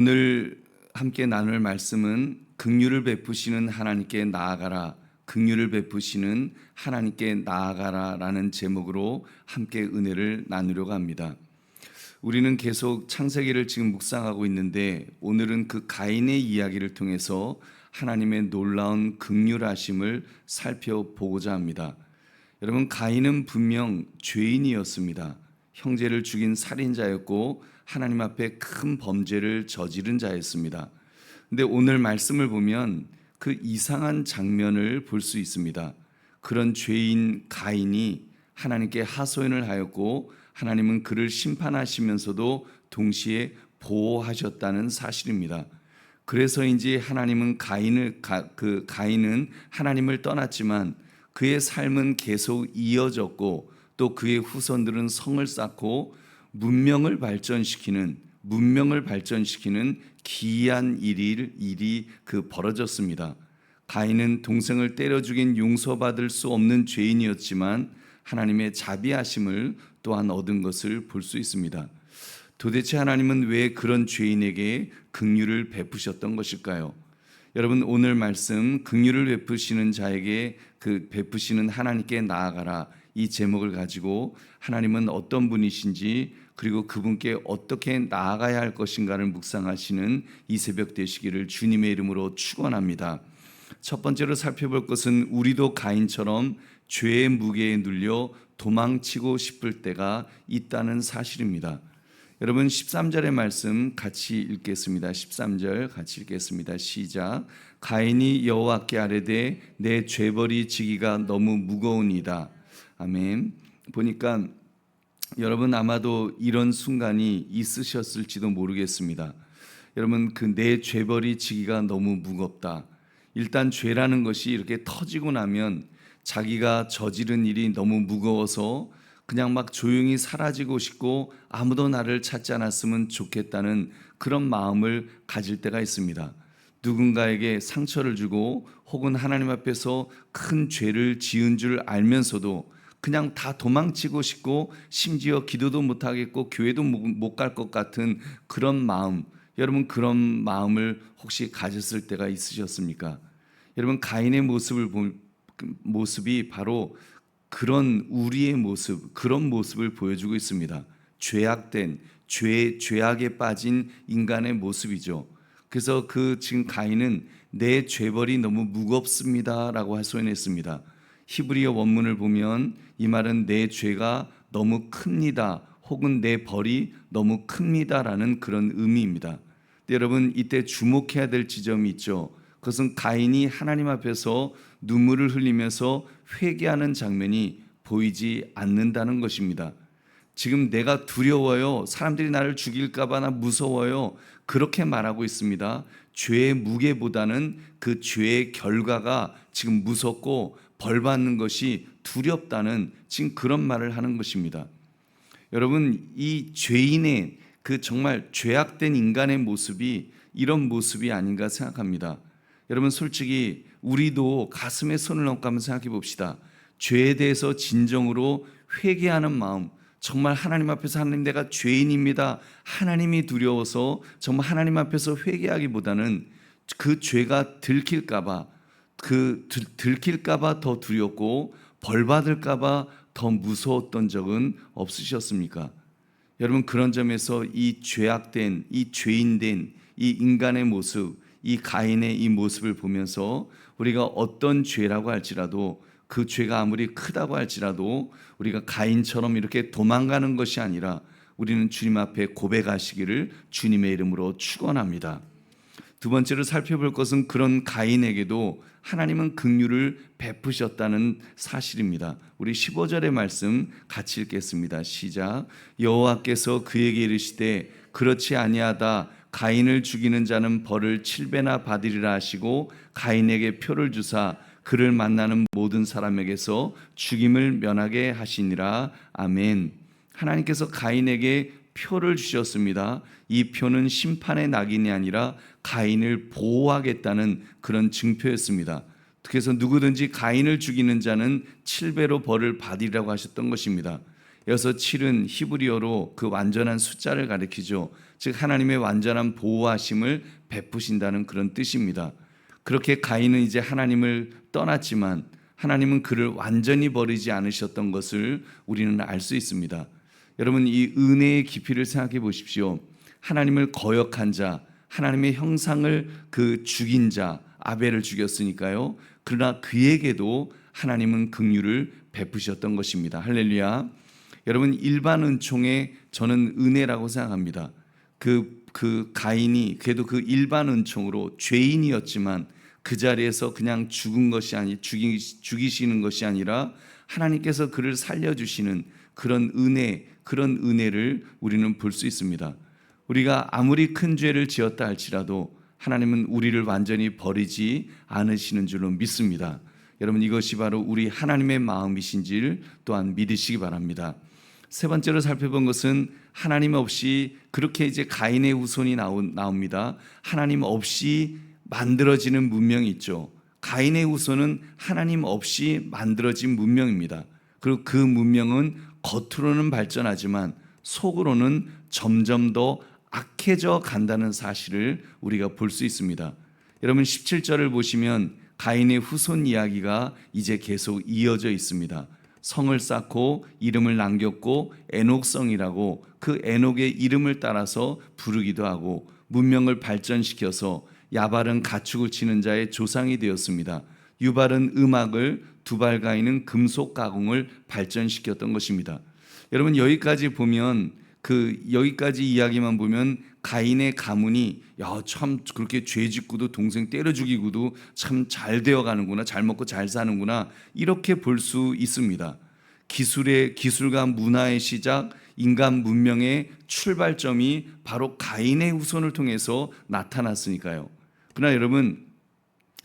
오늘 함께 나눌 말씀은 긍휼을 베푸시는 하나님께 나아가라, 긍휼을 베푸시는 하나님께 나아가라라는 제목으로 함께 은혜를 나누려고 합니다. 우리는 계속 창세기를 지금 묵상하고 있는데 오늘은 그 가인의 이야기를 통해서 하나님의 놀라운 긍휼하심을 살펴보고자 합니다. 여러분, 가인은 분명 죄인이었습니다. 형제를 죽인 살인자였고 하나님 앞에 큰 범죄를 저지른 자였습니다. 근데 오늘 말씀을 보면 그 이상한 장면을 볼 수 있습니다. 그런 죄인 가인이 하나님께 하소연을 하였고 하나님은 그를 심판하시면서도 동시에 보호하셨다는 사실입니다. 그래서인지 하나님은 가인은 하나님을 떠났지만 그의 삶은 계속 이어졌고 또 그의 후손들은 성을 쌓고 문명을 발전시키는 기이한 일이 벌어졌습니다. 가인은 동생을 때려 죽인 용서받을 수 없는 죄인이었지만 하나님의 자비하심을 또한 얻은 것을 볼 수 있습니다. 도대체 하나님은 왜 그런 죄인에게 긍휼을 베푸셨던 것일까요? 여러분, 오늘 말씀 긍휼을 베푸시는 자에게 베푸시는 하나님께 나아가라, 이 제목을 가지고 하나님은 어떤 분이신지 그리고 그분께 어떻게 나아가야 할 것인가를 묵상하시는 이 새벽 되시기를 주님의 이름으로 축원합니다. 첫 번째로 살펴볼 것은 우리도 가인처럼 죄의 무게에 눌려 도망치고 싶을 때가 있다는 사실입니다. 여러분, 13절의 말씀 같이 읽겠습니다. 13절 같이 읽겠습니다. 시작. 가인이 여호와께 아뢰되 내 죄벌이 지기가 너무 무거우니이다. 아멘. 보니까 여러분 아마도 이런 순간이 있으셨을지도 모르겠습니다. 여러분, 그 내 죄벌이 지기가 너무 무겁다. 일단 죄라는 것이 이렇게 터지고 나면 자기가 저지른 일이 너무 무거워서 그냥 막 조용히 사라지고 싶고 아무도 나를 찾지 않았으면 좋겠다는 그런 마음을 가질 때가 있습니다. 누군가에게 상처를 주고 혹은 하나님 앞에서 큰 죄를 지은 줄 알면서도 그냥 다 도망치고 싶고 심지어 기도도 못하겠고 교회도 못 갈 것 같은 그런 마음, 여러분 그런 마음을 혹시 가졌을 때가 있으셨습니까? 여러분, 가인의 모습이 바로 그런 우리의 모습, 그런 모습을 보여주고 있습니다. 죄악에 빠진 인간의 모습이죠. 그래서 지금 가인은 내 죄벌이 너무 무겁습니다라고 하소연했습니다. 히브리어 원문을 보면 이 말은 내 죄가 너무 큽니다, 혹은 내 벌이 너무 큽니다라는 그런 의미입니다. 근데 여러분, 이때 주목해야 될 지점이 있죠. 그것은 가인이 하나님 앞에서 눈물을 흘리면서 회개하는 장면이 보이지 않는다는 것입니다. 지금 내가 두려워요, 사람들이 나를 죽일까 봐 나 무서워요, 그렇게 말하고 있습니다. 죄의 무게보다는 그 죄의 결과가 지금 무섭고 벌 받는 것이 두렵다는 지금 그런 말을 하는 것입니다. 여러분, 이 죄인의 정말 죄악된 인간의 모습이 이런 모습이 아닌가 생각합니다. 여러분, 솔직히 우리도 가슴에 손을 얹고 한번 생각해 봅시다. 죄에 대해서 진정으로 회개하는 마음, 정말 하나님 앞에서 하나님 내가 죄인입니다, 하나님이 두려워서 정말 하나님 앞에서 회개하기보다는 그 죄가 들킬까 봐 더 두렵고 벌 받을까 봐 더 무서웠던 적은 없으셨습니까? 여러분, 그런 점에서 이 죄악된, 이 죄인된 이 인간의 모습, 이 가인의 이 모습을 보면서 우리가 어떤 죄라고 할지라도, 그 죄가 아무리 크다고 할지라도 우리가 가인처럼 이렇게 도망가는 것이 아니라 우리는 주님 앞에 고백하시기를 주님의 이름으로 축원합니다. 두 번째로 살펴볼 것은 그런 가인에게도 하나님은 긍휼을 베푸셨다는 사실입니다. 우리 15절의 말씀 같이 읽겠습니다. 시작. 여호와께서 그에게 이르시되 그렇지 아니하다, 가인을 죽이는 자는 벌을 7배나 받으리라 하시고 가인에게 표를 주사 그를 만나는 모든 사람에게서 죽임을 면하게 하시니라. 아멘. 하나님께서 가인에게 표를 주셨습니다. 이 표는 심판의 낙인이 아니라 가인을 보호하겠다는 그런 증표였습니다. 그래서 누구든지 가인을 죽이는 자는 7배로 벌을 받으리라고 하셨던 것입니다. 여기서 7은 히브리어로 그 완전한 숫자를 가리키죠. 즉 하나님의 완전한 보호하심을 베푸신다는 그런 뜻입니다. 그렇게 가인은 이제 하나님을 떠났지만 하나님은 그를 완전히 버리지 않으셨던 것을 우리는 알 수 있습니다. 여러분, 이 은혜의 깊이를 생각해 보십시오. 하나님을 거역한 자, 하나님의 형상을 죽인 자 아벨을 죽였으니까요. 그러나 그에게도 하나님은 긍휼을 베푸셨던 것입니다. 할렐루야. 여러분, 일반 은총에 저는 은혜라고 생각합니다. 가인이 그래도 그 일반 은총으로 죄인이었지만 그 자리에서 그냥 죽이시는 것이 아니라 하나님께서 그를 살려주시는 그런 은혜를 우리는 볼 수 있습니다. 우리가 아무리 큰 죄를 지었다 할지라도 하나님은 우리를 완전히 버리지 않으시는 줄로 믿습니다. 여러분, 이것이 바로 우리 하나님의 마음이신지를 또한 믿으시기 바랍니다. 세 번째로 살펴본 것은 하나님 없이 그렇게 이제 가인의 후손이 나옵니다. 하나님 없이 만들어지는 문명이 있죠. 가인의 후손은 하나님 없이 만들어진 문명입니다. 그리고 그 문명은 겉으로는 발전하지만 속으로는 점점 더 악해져 간다는 사실을 우리가 볼 수 있습니다. 여러분, 17절을 보시면 가인의 후손 이야기가 이제 계속 이어져 있습니다. 성을 쌓고 이름을 남겼고 에녹성이라고 그 에녹의 이름을 따라서 부르기도 하고 문명을 발전시켜서 야발은 가축을 치는 자의 조상이 되었습니다. 유발은 음악을, 두발가인은 금속 가공을 발전시켰던 것입니다. 여러분, 여기까지 보면 여기까지 이야기만 보면 가인의 가문이 참 그렇게 죄 짓고도 동생 때려 죽이고도 참 잘 되어 가는구나, 잘 먹고 잘 사는구나, 이렇게 볼 수 있습니다. 기술과 문화의 시작, 인간 문명의 출발점이 바로 가인의 후손을 통해서 나타났으니까요. 그러나 여러분,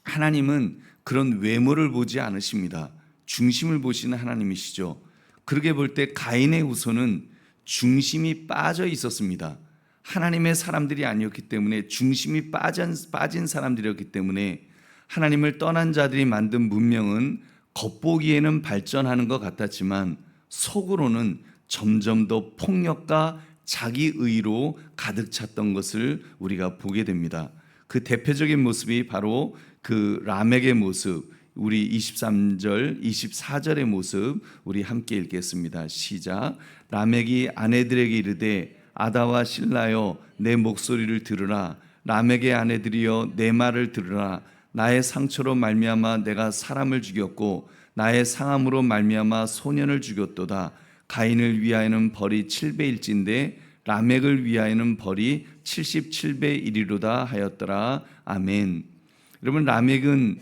하나님은 그런 외모를 보지 않으십니다. 중심을 보시는 하나님이시죠. 그렇게 볼 때 가인의 후손은 중심이 빠져 있었습니다. 하나님의 사람들이 아니었기 때문에, 중심이 빠진 사람들이었기 때문에 하나님을 떠난 자들이 만든 문명은 겉보기에는 발전하는 것 같았지만 속으로는 점점 더 폭력과 자기의로 가득 찼던 것을 우리가 보게 됩니다. 그 대표적인 모습이 바로 그 라멕의 모습, 우리 23절, 24절의 모습 우리 함께 읽겠습니다. 시작. 라멕이 아내들에게 이르되 아다와 실라여 내 목소리를 들으라. 라멕의 아내들이여 내 말을 들으라. 나의 상처로 말미암아 내가 사람을 죽였고 나의 상함으로 말미암아 소년을 죽였도다. 가인을 위하여는 벌이 7배일진데 라멕을 위하여는 벌이 77배 일이로다 하였더라. 아멘. 여러분, 라멕은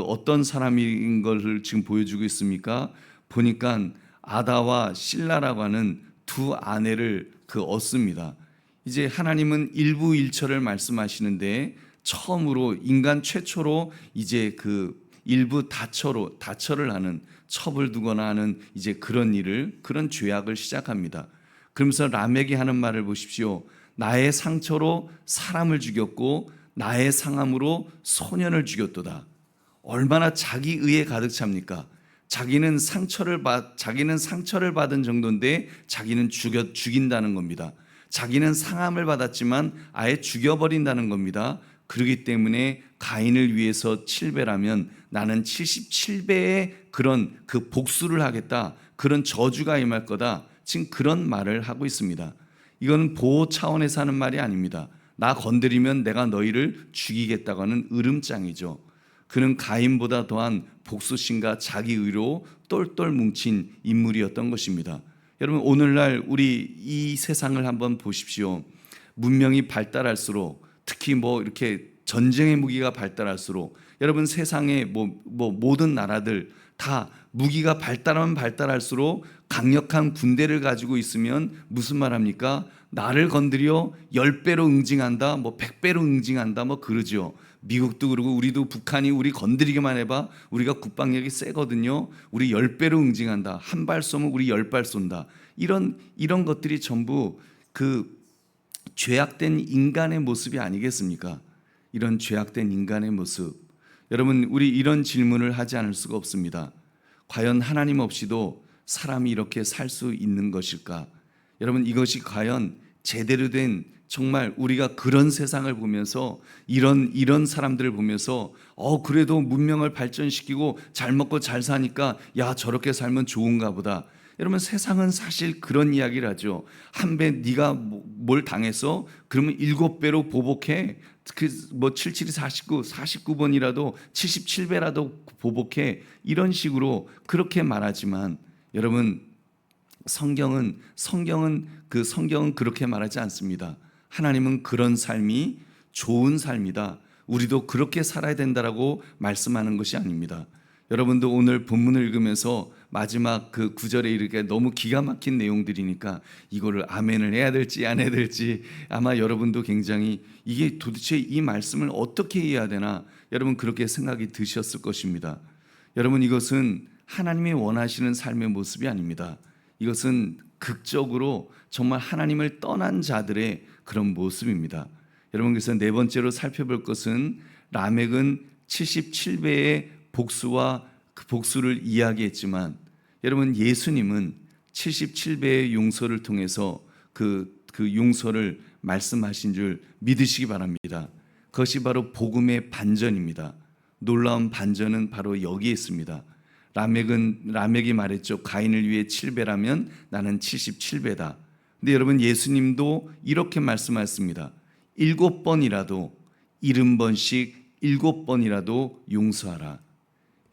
어떤 사람인 것을 지금 보여주고 있습니까? 보니까 아다와 실라라고 하는 두 아내를 얻습니다. 이제 하나님은 일부일처를 말씀하시는데 처음으로 인간 최초로 이제 일부 다처를 하는, 첩을 두거나 하는 이제 그런 죄악을 시작합니다. 그러면서 라멕이 하는 말을 보십시오. 나의 상처로 사람을 죽였고 나의 상함으로 소년을 죽였도다. 얼마나 자기의에 가득 찹니까? 자기는 상처를 받은 정도인데 자기는 죽인다는 겁니다. 자기는 상함을 받았지만 아예 죽여버린다는 겁니다. 그렇기 때문에 가인을 위해서 7배라면 나는 77배의 그런 복수를 하겠다, 그런 저주가 임할 거다, 지금 그런 말을 하고 있습니다. 이건 보호 차원에서 하는 말이 아닙니다. 나 건드리면 내가 너희를 죽이겠다고 하는 으름장이죠. 그는 가인보다 더한 복수심과 자기의로 똘똘 뭉친 인물이었던 것입니다. 여러분, 오늘날 우리 이 세상을 한번 보십시오. 문명이 발달할수록, 특히 이렇게 전쟁의 무기가 발달할수록, 여러분, 세상의 모든 나라들 다 무기가 발달하면 발달할수록 강력한 군대를 가지고 있으면 무슨 말 합니까? 나를 건드려 10배로 응징한다, 100배로 응징한다, 그러죠. 미국도 그러고 우리도, 북한이 우리 건드리기만 해봐 우리가 국방력이 세거든요. 우리 10배로 응징한다. 한 발 쏘면 우리 10발 쏜다. 이런 것들이 전부 죄악된 인간의 모습이 아니겠습니까? 이런 죄악된 인간의 모습. 여러분, 우리 이런 질문을 하지 않을 수가 없습니다. 과연 하나님 없이도 사람이 이렇게 살 수 있는 것일까? 여러분, 이것이 과연 제대로 된, 정말 우리가 그런 세상을 보면서 이런 사람들을 보면서 그래도 문명을 발전시키고 잘 먹고 잘 사니까 야, 저렇게 살면 좋은가 보다. 여러분, 세상은 사실 그런 이야기를 하죠. 한 배 네가 뭘 당했어? 그러면 7배로 보복해. 77이 49, 49번이라도 77배라도 보복해. 이런 식으로 그렇게 말하지만 여러분, 성경은 그렇게 말하지 않습니다. 하나님은 그런 삶이 좋은 삶이다, 우리도 그렇게 살아야 된다라고 말씀하는 것이 아닙니다. 여러분도 오늘 본문을 읽으면서 마지막 그 구절에 이르게 너무 기가 막힌 내용들이니까 이거를 아멘을 해야 될지 안 해야 될지 아마 여러분도 굉장히 이게 도대체 이 말씀을 어떻게 이해해야 되나, 여러분 그렇게 생각이 드셨을 것입니다. 여러분, 이것은 하나님이 원하시는 삶의 모습이 아닙니다. 이것은 극적으로 정말 하나님을 떠난 자들의 그런 모습입니다. 여러분, 그래서 네 번째로 살펴볼 것은 라멕은 77배의 복수와 그 복수를 이야기했지만 여러분, 예수님은 77배의 용서를 통해서 그 용서를 말씀하신 줄 믿으시기 바랍니다. 그것이 바로 복음의 반전입니다. 놀라운 반전은 바로 여기에 있습니다. 라멕이 말했죠. 가인을 위해 7배라면 나는 77배다. 근데 여러분, 예수님도 이렇게 말씀하셨습니다. 7번이라도 70번씩 7번이라도 용서하라.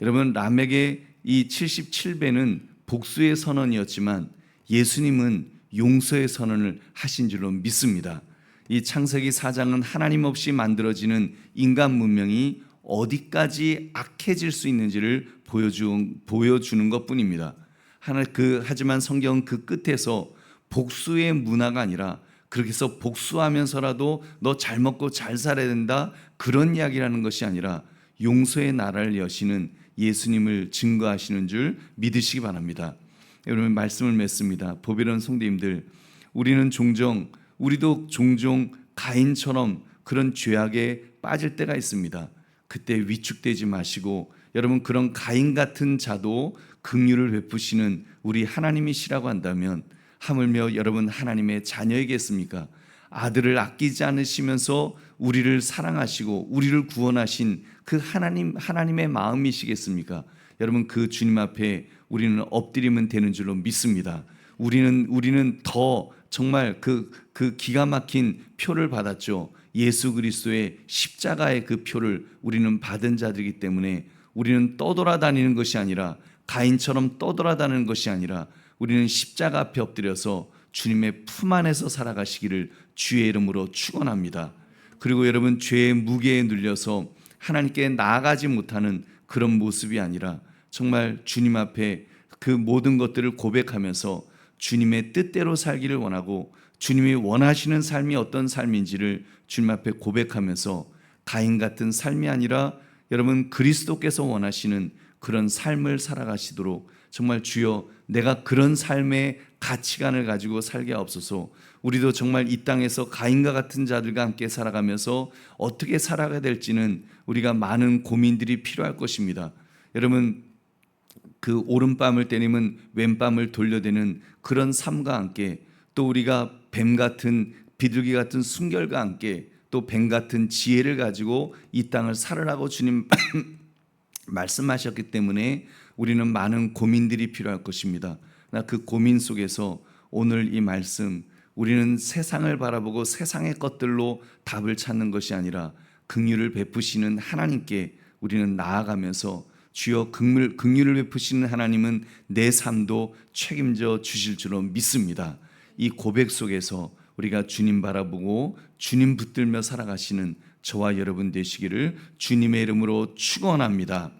여러분, 라멕의 이 77배는 복수의 선언이었지만 예수님은 용서의 선언을 하신 줄로 믿습니다. 이 창세기 4장은 하나님 없이 만들어지는 인간 문명이 어디까지 악해질 수 있는지를 보여주는 것뿐입니다. 하지만 성경은 그 끝에서 복수의 문화가 아니라 그렇게 해서 복수하면서라도 너 잘 먹고 잘 살아야 된다, 그런 이야기라는 것이 아니라 용서의 나라를 여시는 예수님을 증거하시는 줄 믿으시기 바랍니다. 여러분, 말씀을 맺습니다. 보배로운 성도님들, 우리도 종종 가인처럼 그런 죄악에 빠질 때가 있습니다. 그때 위축되지 마시고, 여러분, 그런 가인 같은 자도 긍휼을 베푸시는 우리 하나님이시라고 한다면 하물며 여러분 하나님의 자녀이겠습니까? 아들을 아끼지 않으시면서 우리를 사랑하시고 우리를 구원하신 그 하나님의 마음이시겠습니까? 여러분, 그 주님 앞에 우리는 엎드리면 되는 줄로 믿습니다. 우리는 더 정말 그 기가 막힌 표를 받았죠. 예수 그리스도의 십자가의 그 표를 우리는 받은 자들이기 때문에 우리는 떠돌아다니는 것이 아니라, 가인처럼 떠돌아다니는 것이 아니라 우리는 십자가 앞에 엎드려서 주님의 품 안에서 살아가시기를 주의 이름으로 축원합니다. 그리고 여러분, 죄의 무게에 눌려서 하나님께 나아가지 못하는 그런 모습이 아니라 정말 주님 앞에 그 모든 것들을 고백하면서 주님의 뜻대로 살기를 원하고 주님이 원하시는 삶이 어떤 삶인지를 주님 앞에 고백하면서 가인 같은 삶이 아니라 여러분, 그리스도께서 원하시는 그런 삶을 살아가시도록 정말 주여, 내가 그런 삶의 가치관을 가지고 살게 하옵소서. 우리도 정말 이 땅에서 가인과 같은 자들과 함께 살아가면서 어떻게 살아가야 될지는 우리가 많은 고민들이 필요할 것입니다. 여러분, 그 오른밤을 때리면 왼밤을 돌려대는 그런 삶과 함께, 또 우리가 뱀 같은, 비둘기 같은 순결과 함께 또 뱀 같은 지혜를 가지고 이 땅을 살으라고 주님 말씀하셨기 때문에 우리는 많은 고민들이 필요할 것입니다. 그 고민 속에서 오늘 이 말씀, 우리는 세상을 바라보고 세상의 것들로 답을 찾는 것이 아니라 긍휼을 베푸시는 하나님께 우리는 나아가면서 주여, 긍휼을 베푸시는 하나님은 내 삶도 책임져 주실 줄로 믿습니다. 이 고백 속에서 우리가 주님 바라보고 주님 붙들며 살아가시는 저와 여러분 되시기를 주님의 이름으로 축원합니다.